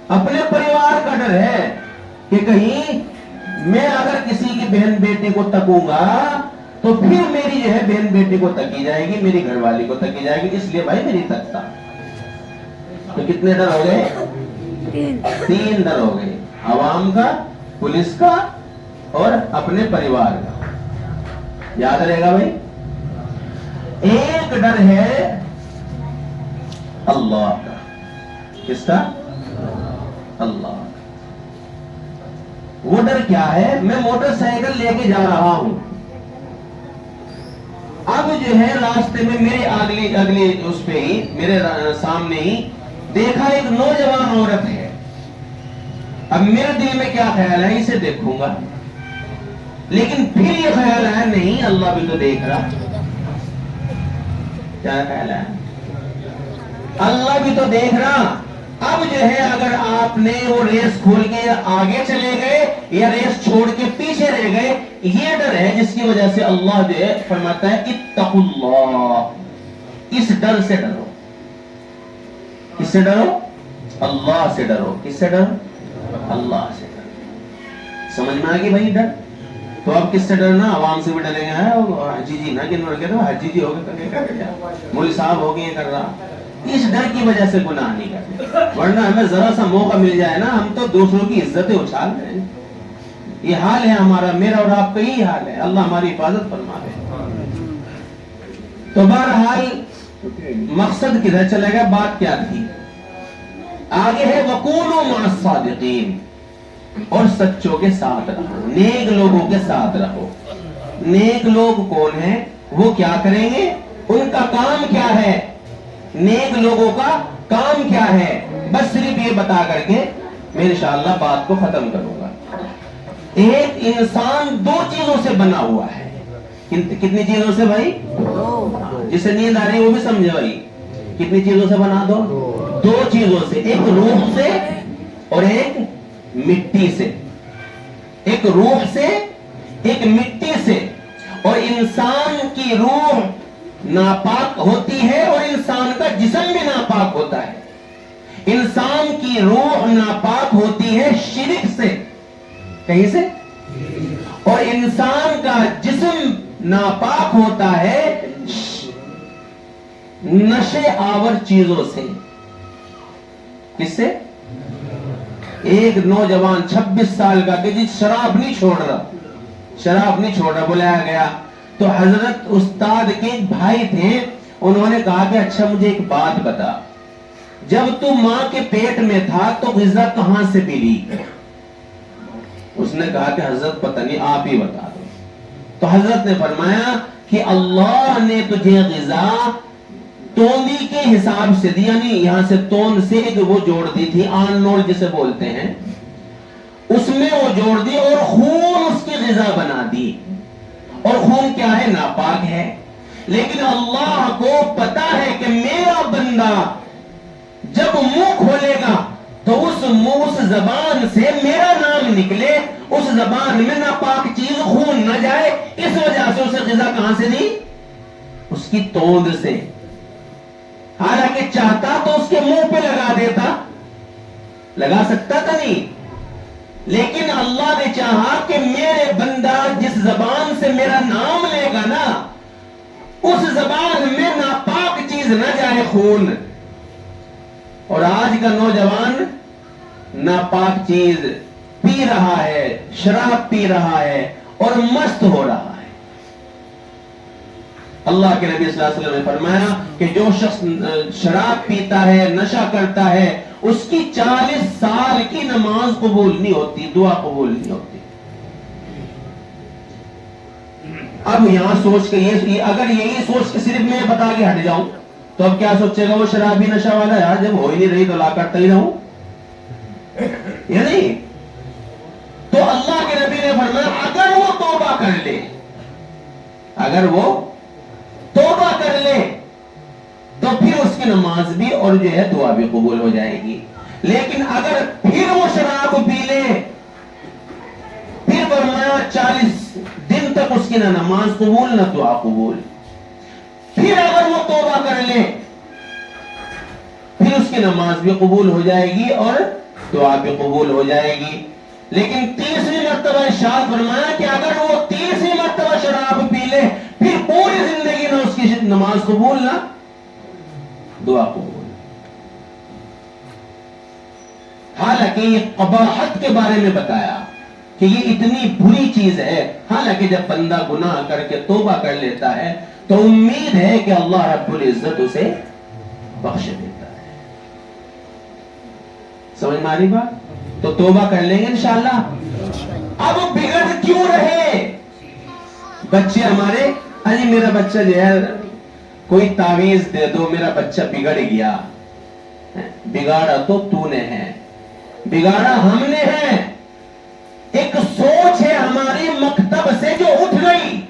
اپنے پریوار کا ڈر ہے کہ کہیں میں اگر کسی کی بہن بیٹی کو تکوں گا تو پھر میری جو ہے بہن بیٹی کو تکی جائے گی، میری گھر والی کو تکی جائے گی، اس لیے بھائی میری تکتا۔ تو کتنے ڈر ہو گئے؟ 3 ڈر ہو گئے، عوام کا، پولیس کا اور اپنے پریوار کا۔ یاد رہے گا بھائی؟ ایک ڈر ہے اللہ کا۔ کس کا؟ اللہ۔ وہ ڈر کیا ہے؟ میں موٹر سائیکل لے کے جا رہا ہوں، اب جو ہے راستے میں میرے اگلی اس پہ ہی میرے سامنے ہی دیکھا ایک نوجوان عورت ہے۔ اب میرے دل میں کیا خیال ہے؟ اسے دیکھوں گا، لیکن پھر یہ خیال ہے نہیں اللہ بھی تو دیکھ رہا۔ کیا خیال ہے؟ اللہ بھی تو دیکھ رہا۔ اب جو ہے اگر آپ نے وہ ریس کھول کے آگے چلے گئے یا ریس چھوڑ کے پیچھے رہ گئے، یہ ڈر ہے جس کی وجہ سے اللہ جو ہے فرماتا ہے اتقوا اللہ، اس ڈر سے ڈرو۔ کس سے ڈرو؟ اللہ سے ڈرو۔ کس سے ڈرو؟ اللہ سے ڈرو۔ سمجھ میں آگی بھائی ڈر؟ تو اب کس سے ڈرنا؟ عوام سے بھی ڈریں گے، حجی جی نہ کن ڈر گئے تو حجی جی ہو گئے، مولوی صاحب ہو گئے کر رہا۔ اس ڈر کی وجہ سے گناہ نہیں کرتے، ورنہ ہمیں ذرا سا موقع مل جائے نا ہم تو دوسروں کی عزتیں اچھال رہے ہیں۔ یہ حال ہے ہمارا، میرا اور آپ کا یہی حال ہے۔ اللہ ہماری حفاظت فرمائے۔ تو بہرحال مقصد کدھر چلے گا؟ بات کیا تھی؟ آگے ہے وَكُونُوا مَعَ الصَّادِقِينَ، اور سچوں کے ساتھ رہو، نیک لوگوں کے ساتھ رہو۔ نیک لوگ کون ہیں؟ وہ کیا کریں گے؟ ان کا کام کیا ہے؟ نیک لوگوں کا کام کیا ہے؟ بس صرف یہ بتا کر کے میں انشاءاللہ بات کو ختم کروں گا۔ ایک انسان 2 چیزوں سے بنا ہوا ہے۔ کتنی چیزوں سے بھائی؟ جسے نیند آ رہی ہے وہ بھی سمجھے بھائی، کتنی چیزوں سے بنا دو؟ 2 چیزوں سے، ایک روح سے اور ایک مٹی سے۔ ایک روح سے، ایک مٹی سے۔ اور انسان کی روح ناپاک ہوتی ہے اور انسان کا جسم بھی ناپاک ہوتا ہے۔ انسان کی روح ناپاک ہوتی ہے شرک سے، کہیں سے، اور انسان کا جسم ناپاک ہوتا ہے نشے آور چیزوں سے۔ کس سے؟ ایک نوجوان 26 سال کا کہ جی شراب نہیں چھوڑ رہا، شراب نہیں چھوڑ رہا، بلایا گیا تو حضرت استاد کے ایک بھائی تھے، انہوں نے کہا کہ اچھا مجھے ایک بات بتا، جب تو ماں کے پیٹ میں تھا تو غذا کہاں سے ملی؟ اس نے کہا کہ حضرت پتہ نہیں، آپ ہی بتا دو۔ تو حضرت نے فرمایا کہ اللہ نے تجھے غذا توندی کے حساب سے دی، یعنی یہاں سے توند سے ایک وہ جوڑ دی تھی، آن نوڑ جسے بولتے ہیں، اس میں وہ جوڑ دی اور خون اس کی غذا بنا دی۔ اور خون کیا ہے؟ ناپاک ہے۔ لیکن اللہ کو پتا ہے کہ میرا بندہ جب منہ کھولے گا تو اس زبان سے میرا نام نکلے، اس زبان میں ناپاک چیز خون نہ جائے، اس وجہ سے اسے غذا کہاں سے دی؟ اس کی توند سے۔ حالانکہ چاہتا تو اس کے منہ پہ لگا دیتا، لگا سکتا تھا نہیں، لیکن اللہ نے چاہا کہ میرے بندہ جس زبان سے میرا نام لے گا نا، اس زبان میں ناپاک چیز نہ جائے، خون۔ اور آج کا نوجوان ناپاک چیز پی رہا ہے، شراب پی رہا ہے اور مست ہو رہا ہے۔ اللہ کے نبی صلی اللہ علیہ وسلم نے فرمایا کہ جو شخص شراب پیتا ہے، نشہ کرتا ہے، اس کی 40 سال کی نماز قبول نہیں ہوتی، دعا قبول نہیں ہوتی۔ اب یہاں سوچ کے اگر یہی سوچ کے صرف میں بتا کے ہٹ جاؤں تو اب کیا سوچے گا وہ شرابی نشہ والا، یار جب ہو ہی نہیں رہی تو لا کرتا ہی رہوں، یا نہیں؟ تو اللہ کے نبی نے فرمایا اگر وہ توبہ کر لے، اگر وہ توبہ کر لے تو پھر اس کی نماز بھی اور جو ہے دعا بھی قبول ہو جائے گی۔ لیکن اگر پھر وہ شراب پی لے، پھر فرمایا 40 دن تک اس کی نہ نماز قبول نہ دعا قبول۔ پھر اگر وہ توبہ کر لے پھر اس کی نماز بھی قبول ہو جائے گی اور دعا بھی قبول ہو جائے گی. لیکن تیسری مرتبہ ارشاد فرمایا کہ اگر وہ تیسری مرتبہ شراب پی لے پھر پوری زندگی نہ اس کی نماز قبول نہ دعا قبول. حالانکہ یہ قباحت کے بارے میں بتایا کہ یہ اتنی بری چیز ہے. حالانکہ جب بندہ گناہ کر کے توبہ کر لیتا ہے تو امید ہے کہ اللہ رب العزت اسے بخش دیتا ہے. سمجھ میں آ رہی بات؟ تو توبہ کر لیں گے انشاءاللہ. اب بگڑ کیوں رہے بچے ہمارے؟ اجی میرا بچہ جو ہے کوئی تعویذ دے دو، میرا بچہ بگڑ گیا. بگاڑا تو نے ہے، بگاڑا ہم نے ہے. ایک سوچ ہے ہماری مکتب سے جو اٹھ گئی.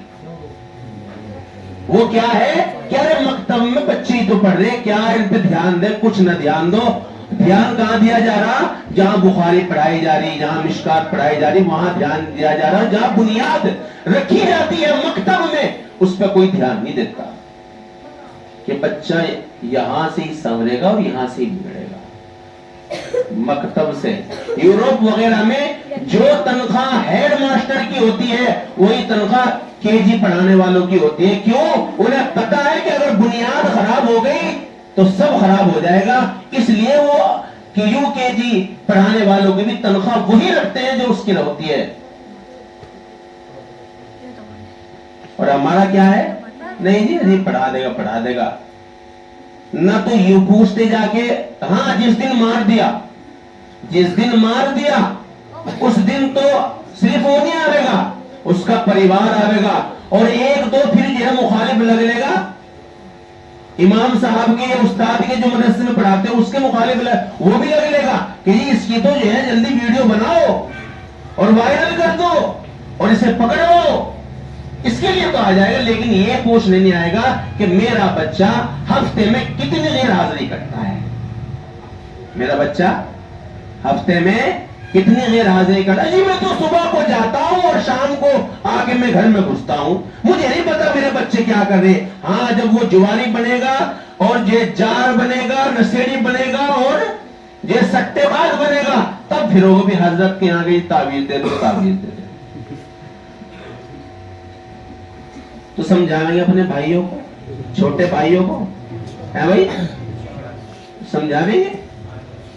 وہ کیا ہے کہ ارے مکتب میں بچے ہی تو پڑھ رہے، کیا ان پہ دھیان دے؟ کچھ نہ دھیان دو. دھیان کہاں دیا جا رہا؟ جہاں بخاری پڑھائی جا رہی، جہاں مشکات پڑھائی جا رہی وہاں دھیان دیا جا رہا. جہاں بنیاد رکھی جاتی ہے مکتب میں اس پہ کوئی دھیان نہیں دیتا کہ بچہ یہاں سے ہی سنورے گا اور یہاں سے ہی بگڑے گا. مکتب سے یورپ وغیرہ میں جو تنخواہ ہیڈ ماسٹر کی ہوتی ہے وہی تنخواہ کے جی پڑھانے والوں کی ہوتی ہے. کیوں؟ انہیں پتا ہے کہ اگر بنیاد خراب ہو گئی تو سب خراب ہو جائے گا. اس لیے وہ یو کے جی پڑھانے والوں کی بھی تنخواہ وہی رکھتے ہیں جو اس کی ہوتی ہے. اور ہمارا کیا ہے؟ نہیں جی پڑھا دے گا. نہ تو یوں پوچھتے جا کے ہاں جس دن مار دیا اس دن تو صرف وہ نہیں آئے گا، اس کا پریوار آئے گا اور ایک دو پھر جو ہے مخالف لگ لے گا. امام صاحب کے استاد کے جو مدرسے میں پڑھاتے ہیں اس کے مخالف وہ بھی لگ لے گا کہ جی اس کی تو جو ہے جلدی ویڈیو بناؤ اور وائرل کر دو اور اسے پکڑو. اس کے لیے تو آ جائے گا، لیکن یہ پوچھنے نہیں آئے گا کہ میرا بچہ ہفتے میں کتنی غیر حاضری کرتا ہے. میرا بچہ ہفتے میں کتنی غیر حاضری کرتا ہے. جی میں تو صبح کو جاتا ہوں اور شام کو آ کے میں گھر میں گھستا ہوں، مجھے نہیں پتا میرے بچے کیا کر رہے. ہاں جب وہ جواری بنے گا اور یہ جار بنے گا، نشیڑی بنے گا اور یہ سٹے باز بنے گا تب پھر وہ بھی حضرت کے یہاں گئی تعویذ دے دو. تو سمجھائیں گے اپنے بھائیوں کو، چھوٹے بھائیوں کو ہے بھائی، سمجھا دیں گے.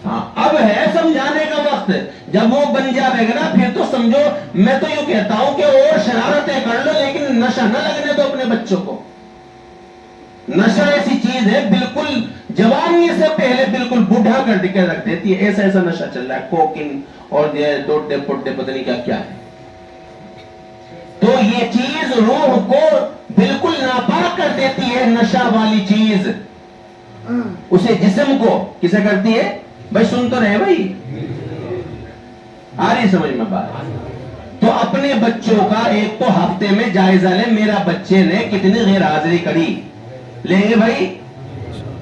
ہاں اب ہے سمجھانے کا وقت. جب وہ بن جائے گا نا پھر تو سمجھو. میں تو یوں کہتا ہوں کہ اور شرارتیں کر لو لیکن نشہ نہ لگنے دو اپنے بچوں کو. نشہ ایسی چیز ہے بالکل جوانی سے پہلے بالکل بوڑھا کر کے رکھ دیتی ہے. ایسا نشہ چل رہا ہے کوکین اور ڈوڈے پوڈے پتہ نہیں کیا کیا ہے. تو یہ چیز روح کو بالکل ناپاک کر دیتی ہے. نشہ والی چیز اسے جسم کو کسے کرتی ہے؟ بھائی سن تو رہے بھائی، آ رہی سمجھ میں بات؟ تو اپنے بچوں کا ایک تو ہفتے میں جائزہ لیں میرا بچے نے کتنی غیر حاضری کری. لیں گے بھائی؟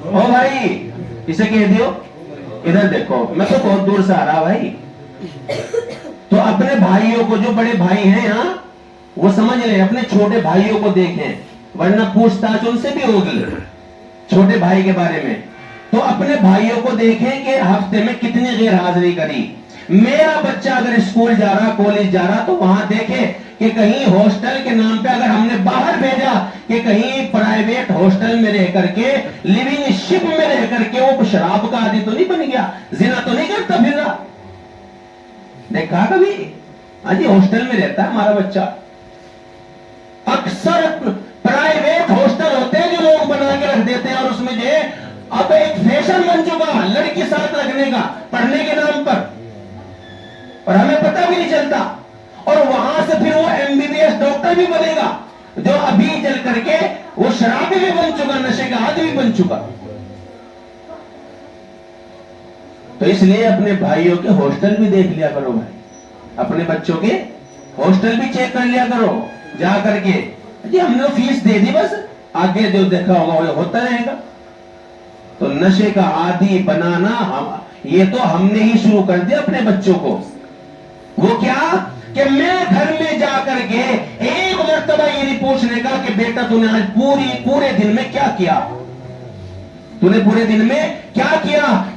او بھائی اسے کہہ دیو ادھر دیکھو میں تو بہت دور سے آ رہا بھائی. تو اپنے بھائیوں کو جو بڑے بھائی ہیں ہاں وہ سمجھ لیں، اپنے چھوٹے بھائیوں کو دیکھیں ورنہ پوچھ تاچھ ان سے بھی ہوگی چھوٹے بھائی کے بارے میں. تو اپنے بھائیوں کو دیکھیں کہ ہفتے میں کتنی غیر حاضری کری. میرا بچہ اگر اسکول جا رہا کالج جا رہا تو وہاں دیکھے کہ کہیں ہاسٹل کے نام پہ اگر ہم نے باہر بھیجا کہ کہیں پرائیویٹ ہاسٹل میں رہ کر کے لیونگ شپ میں رہ کر کے وہ شراب کا عادی تو نہیں بن گیا، زنا تو نہیں کرتا پھر رہا. دیکھا کبھی؟ ہاں جی ہاسٹل میں رہتا ہے ہمارا بچہ. اکثر پرائیویٹ ہاسٹل ہوتے ہیں جو لوگ بنا کے رکھ دیتے ہیں اور اس میں جو اب ایک فیشن بن چکا لڑکی ساتھ رکھنے کا پڑھنے کے نام پر اور ہمیں پتہ بھی نہیں چلتا. اور وہاں سے پھر وہ MBBS ڈاکٹر بھی بنے گا جو ابھی چل کر کے وہ شرابی بھی بن چکا، نشے کا عادی بھی بن چکا. تو اس لیے اپنے بھائیوں کے ہاسٹل بھی دیکھ لیا کرو بھائی، اپنے بچوں کے ہاسٹل بھی چیک کر لیا کرو جا کر کے. جی ہم نے فیس دے دی بس آگے جو دیکھا ہوگا وہ ہوتا رہے گا. تو نشے کا عادی بنانا یہ تو ہم نے ہی شروع کر دیا اپنے بچوں کو. وہ کیا کہ میں گھر میں جا کر کے ایک مرتبہ یہ نہیں پوچھنے کا کہ بیٹا تو نے آج پورے دن میں کیا کیا، تو نے پورے دن میں کیا کیا.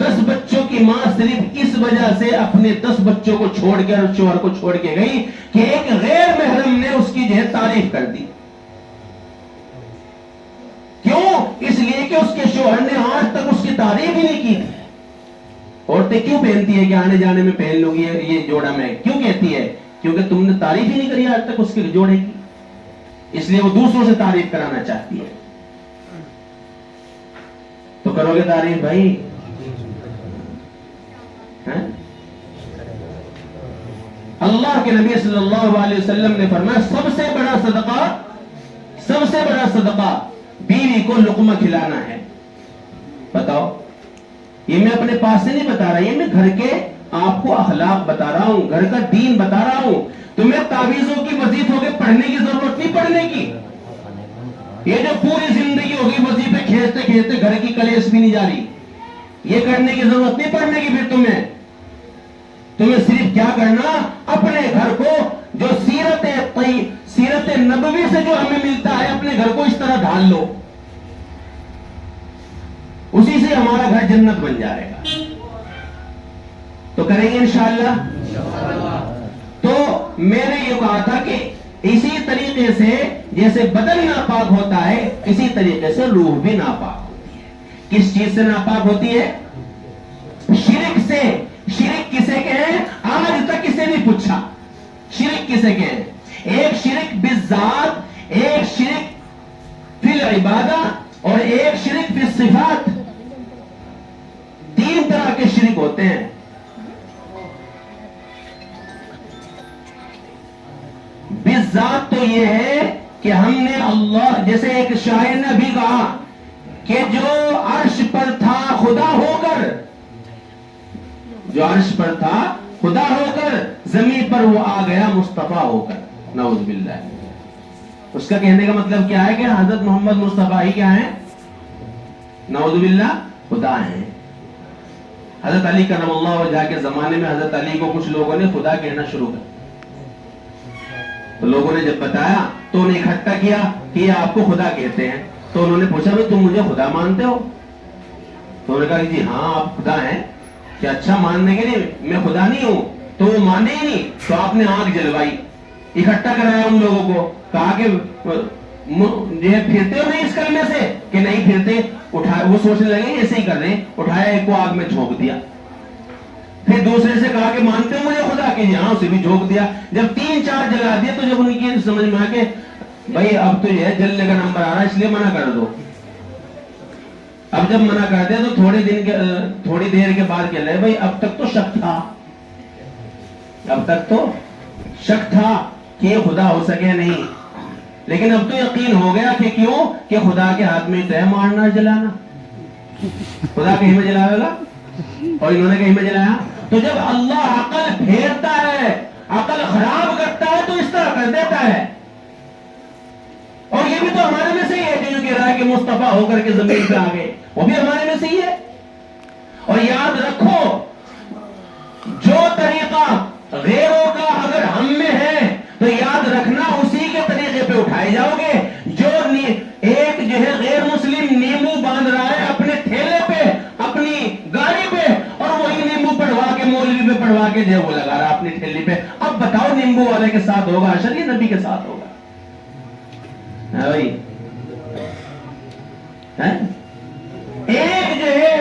10 بچوں کی ماں صرف اس وجہ سے اپنے 10 بچوں کو چھوڑ کے اور شوہر کو چھوڑ کے گئی کہ ایک غیر محرم نے اس کی جو ہے تعریف کر دی. کیوں؟ اس لیے کہ اس کے شوہر نے آج تک اس کی تعریف ہی نہیں کی تھی. عورتیں کیوں پہنتی ہے کہ آنے جانے میں پہن لوں گی یہ جوڑا میں؟ کیوں کہتی ہے؟ کیونکہ تم نے تعریف ہی نہیں کری آج تک اس کے جوڑے کی، اس لیے وہ دوسروں سے تعریف کرانا چاہتی ہے. تو کرو گے تعریف بھائی؟ اللہ کے نبی صلی اللہ علیہ وسلم نے فرمایا سب سے بڑا صدقہ بیوی کو لقمہ کھلانا ہے. بتاؤ، یہ میں اپنے پاس سے نہیں بتا رہا، یہ میں گھر کے آپ کو اخلاق بتا رہا ہوں، گھر کا دین بتا رہا ہوں. تمہیں تعویذوں کی وظیفوں کے پڑھنے کی ضرورت نہیں پڑھنے کی. یہ جو پوری زندگی ہوگی وظیفے کھیچتے کھیچتے گھر کی کلیس بھی نہیں جا رہی، یہ کرنے کی ضرورت نہیں پڑنے کی. پھر تمہیں صرف کیا کرنا، اپنے گھر کو جو سیرت نبوی سے جو ہمیں ملتا ہے اپنے گھر کو اس طرح ڈھال لو، اسی سے ہمارا گھر جنت بن جائے گا. تو کریں گے انشاءاللہ. تو میں نے یہ کہا تھا کہ اسی طریقے سے جیسے بدن ناپاک ہوتا ہے اسی طریقے سے روح بھی ناپاک ہوتی ہے. کس چیز سے ناپاک ہوتی ہے؟ شرک سے. شرک کسے کہیں؟ آج تک کسی نے پوچھا شرک کسے کہیں. ایک شرک بالذات، ایک شرک فی العبادہ اور ایک شرک فی الصفات. 3 طرح کے شرک ہوتے ہیں. بالذات تو یہ ہے کہ ہم نے اللہ، جیسے ایک شاعر نے بھی کہا کہ جو عرش پر تھا خدا ہو کر، جو عرش پر تھا خدا ہو کر زمین پر وہ آ گیا مصطفیٰ ہو کر. نعوذ باللہ. اس کا کہنے کا مطلب کیا ہے کہ حضرت محمد مصطفیٰ ہی کیا ہیں؟ نعوذ باللہ خدا ہیں. حضرت علی کرم اللہ وجہہ کے زمانے میں حضرت علی کو کچھ لوگوں نے خدا کہنا شروع کر. تو لوگوں نے جب بتایا تو انہیں اکٹھا کیا کہ یہ آپ کو خدا کہتے ہیں. تو انہوں نے پوچھا بھائی تم مجھے خدا مانتے ہو؟ تو انہوں نے کہا کہ جی ہاں آپ خدا ہیں. کہ اچھا ماننے کے لیے میں خدا نہیں ہوں. تو وہ مانے ہی نہیں. تو آپ نے آنکھ جلوائی، اکٹھا کرایا ان لوگوں کو، کہا کہ یہ پھرتے ہو نہیں اس کلمے سے؟ کہ نہیں پھرتے. وہ سوچنے لگے ایسے ہی کر رہے ہیں. اٹھایا ایک کو آگ میں جھونک دیا. پھر دوسرے سے کہا کہ مانتے ہو مجھے خدا؟ کہ ہاں، اسے بھی جھونک دیا. جب 3-4 جلا دیے تو جب ان کی سمجھ میں آ کے بھائی اب تو یہ جلنے کا نمبر آ رہا ہے اس لیے منع کر دو. اب جب منع کر دیا تو تھوڑی دیر کے بعد کہہ رہے بھائی اب تک تو شک تھا، اب تک تو شک تھا کہ یہ خدا ہو سکے نہیں، لیکن اب تو یقین ہو گیا. کہ کیوں؟ کہ خدا کے ہاتھ میں طے مارنا جلانا. خدا کہیں میں جلاوے گا اور انہوں نے کہیں میں جلایا. تو جب اللہ عقل پھیرتا ہے، عقل خراب کرتا ہے تو اس طرح کر دیتا ہے. اور یہ بھی تو ہمارے میں سے ہی ہے جو کہہ رہا ہے کہ مصطفیٰ ہو کر کے زمین پہ آ گئے، وہ بھی ہمارے میں سے ہی ہے. اور یاد رکھو جو طریقہ غیروں کا اگر ہم میں ہے تو یاد رکھنا اسی کے طریقے پہ اٹھائے جاؤ گے. جو ایک جو ہے غیر مسلم نیمبو باندھ رہا ہے اپنے تھیلے پہ، اپنی گاڑی پہ، اور وہی نیمبو پڑھوا کے مولوی پہ پڑھوا کے جو وہ لگا رہا اپنی تھیلی پہ. اب بتاؤ نیمبو والے کے ساتھ ہوگا حشر یا نبی کے ساتھ ہوگا؟ ایک جو ہے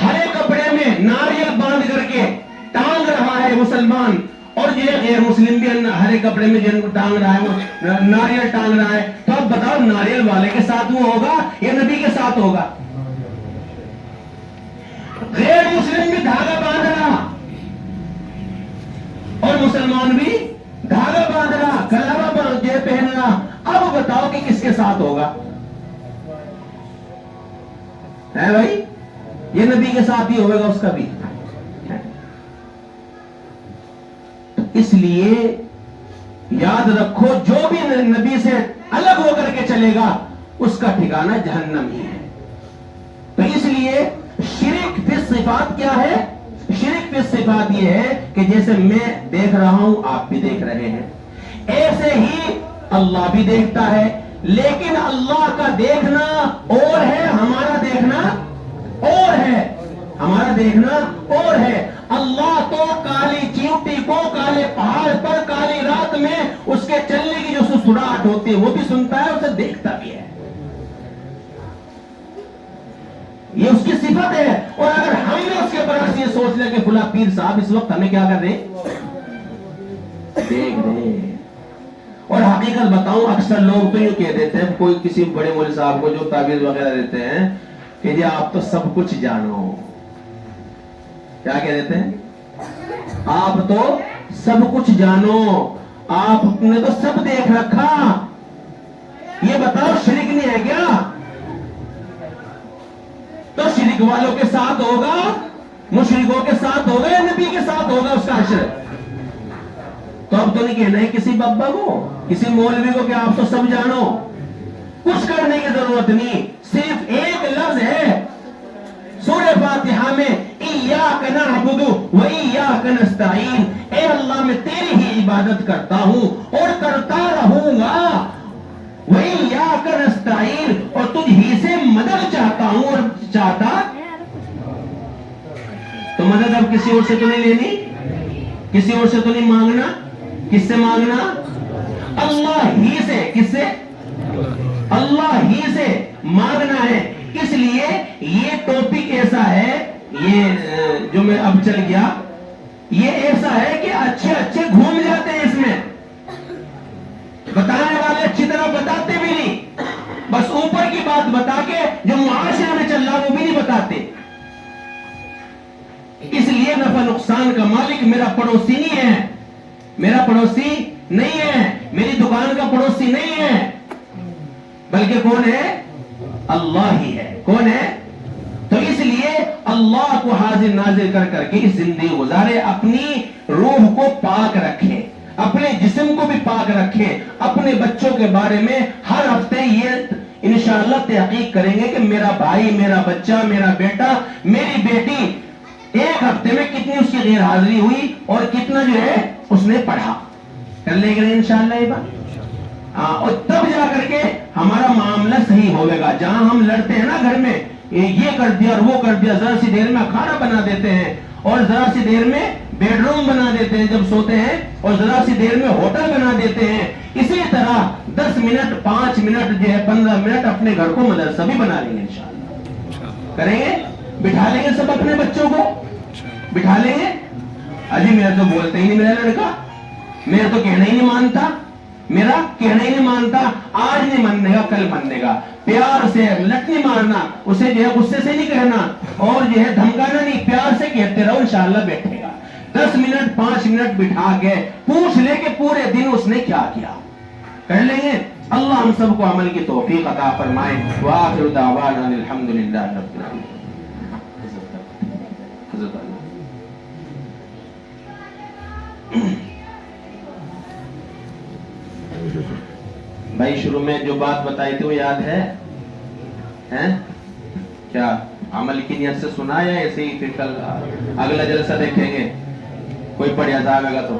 ہرے کپڑے میں ناریل باندھ کر کے ٹانگ رہا ہے مسلمان، اور جو ہے غیر مسلم بھی ہرے کپڑے میں جن کو ٹانگ رہا ہے، ناریل ٹانگ رہا ہے. تو اب بتاؤ ناریل والے کے ساتھ وہ ہوگا یا نبی کے ساتھ ہوگا؟ غیر مسلم بھی دھاگا باندھ رہا اور مسلمان بھی دھاگا باندھ رہا، کلہا پہن رہا. اب بتاؤ کہ کس کے ساتھ ہوگا؟ ہے بھائی؟ یہ نبی کے ساتھ ہی ہوگا اس کا بھی. اس لیے یاد رکھو جو بھی نبی سے الگ ہو کر کے چلے گا اس کا ٹھکانہ جہنم ہی ہے. تو اس لیے شرک فی صفات کیا ہے؟ شرک فی صفات یہ ہے کہ جیسے میں دیکھ رہا ہوں آپ بھی دیکھ رہے ہیں، ایسے ہی اللہ بھی دیکھتا ہے. لیکن اللہ کا دیکھنا اور ہے، ہمارا دیکھنا اور ہے ہمارا دیکھنا اور ہے. اللہ تو کالی چیونٹی کو کالے پہاڑ پر کالی رات میں اس کے چلنے کی جو سسراہٹ ہوتی ہے وہ بھی سنتا ہے, اسے دیکھتا بھی ہے. یہ اس کی صفت ہے. اور اگر ہم نے اس کے برعکس یہ سوچ لیا کہ فلاں پیر صاحب اس وقت ہمیں کیا کر رہے دیکھ رہے. اور حقیقت بتاؤں اکثر لوگ تو یہ کہہ دیتے ہیں, کوئی کسی بڑے مولوی صاحب کو جو تعویذ وغیرہ دیتے ہیں کہ جی آپ تو سب کچھ جانو. کیا کہہ دیتے ہیں؟ آپ تو سب کچھ جانو, آپ نے تو سب دیکھ رکھا. یہ بتاؤ شرک نہیں ہے کیا؟ تو شرک والوں کے ساتھ ہوگا, مشرکوں کے ساتھ ہوگا یا نبی کے ساتھ ہوگا اس کا حشر؟ تو اب تو نہیں کہنا ہے کسی بابا کو, کسی مولوی کو کہ آپ تو سب جانو. کچھ کرنے کی ضرورت نہیں, صرف ایک لفظ ہے سورہ فاتحہ میں, ایاک نعبد و ایاک نستعین. اے اللہ میں تیری ہی عبادت کرتا ہوں اور کرتا رہوں گا. وَإِيَّاكَ نَسْتَعِينُ, اور تجھ ہی سے مدد چاہتا ہوں. اور چاہتا تو مدد اب کسی اور سے تو نہیں لینی, کسی اور سے تو نہیں مانگنا. کس سے مانگنا؟ اللہ ہی سے. کس سے؟ اللہ ہی سے مانگنا ہے. اس لیے یہ ٹاپک ایسا ہے, یہ جو میں اب چل گیا, یہ ایسا ہے کہ اچھے اچھے گھوم جاتے ہیں اس میں. بتانے والے اچھی طرح بتاتے بھی نہیں, بس اوپر کی بات بتا کے جو معاشرے میں چل رہا وہ بھی نہیں بتاتے. اس لیے نفع نقصان کا مالک میرا پڑوسی نہیں ہے, میرا پڑوسی نہیں ہے, میری دکان کا پڑوسی نہیں ہے, بلکہ کون ہے؟ اللہ ہی ہے. کون ہے؟ تو اس لیے اللہ کو حاضر ناظر کر کر کے اس زندگی گزارے, اپنی روح کو پاک رکھے, اپنے جسم کو بھی پاک رکھے. اپنے بچوں کے بارے میں ہر ہفتے یہ انشاءاللہ تحقیق کریں گے کہ میرا بھائی, میرا بچہ, میرا بیٹا, میری بیٹی ایک ہفتے میں کتنی اس کی غیر حاضری ہوئی اور کتنا جو ہے اس نے پڑھا. کر لیں گے انشاءاللہ یہ بات, اور تب جا کر کے ہمارا معاملہ صحیح ہوگا. جہاں ہم لڑتے ہیں نا گھر میں, یہ کر دیا اور وہ کر دیا, ذرا سی دیر میں کھانا بنا دیتے ہیں اور ذرا سی دیر میں بیڈ روم بنا دیتے ہیں جب سوتے ہیں, اور ذرا سی دیر میں ہوٹل بنا دیتے ہیں. اسی طرح 10 منٹ 5 منٹ جو ہے 15 منٹ اپنے گھر کو مدرسہ بھی بنا لیں گے انشاءاللہ. کریں گے, بٹھا لیں گے سب اپنے بچوں کو, بٹھا لیں گے. اجی میرا تو بولتے ہی نہیں میرا لڑکا, میرا تو کہنا ہی نہیں مانتا, میرا کہنا ہی نہیں مانتا. آج نہیں ماننے گا کل ماننے گا. پیار سے لٹ نہیں مارنا, اسے جو ہے غصے سے نہیں کہنا اور جو ہے دھمکانا نہیں, پیار سے کہتے رہو انشاءاللہ بیٹھے گا. 10 منٹ 5 منٹ بٹھا کے پوچھ لے کہ پورے دن اس نے کیا کیا. کر لیں گے. اللہ ہم سب کو عمل کی توفیق عطا فرمائے. وآخر دعوانا الحمدللہ رب العالمین. بھائی شروع میں جو بات بتائی تھی وہ یاد ہے؟ کیا عمل کی نیت سے سنا یا ایسے ہی پھر کل اگلا جلسہ دیکھیں گے؟ کوئی پڑھ یاد آئے گا تو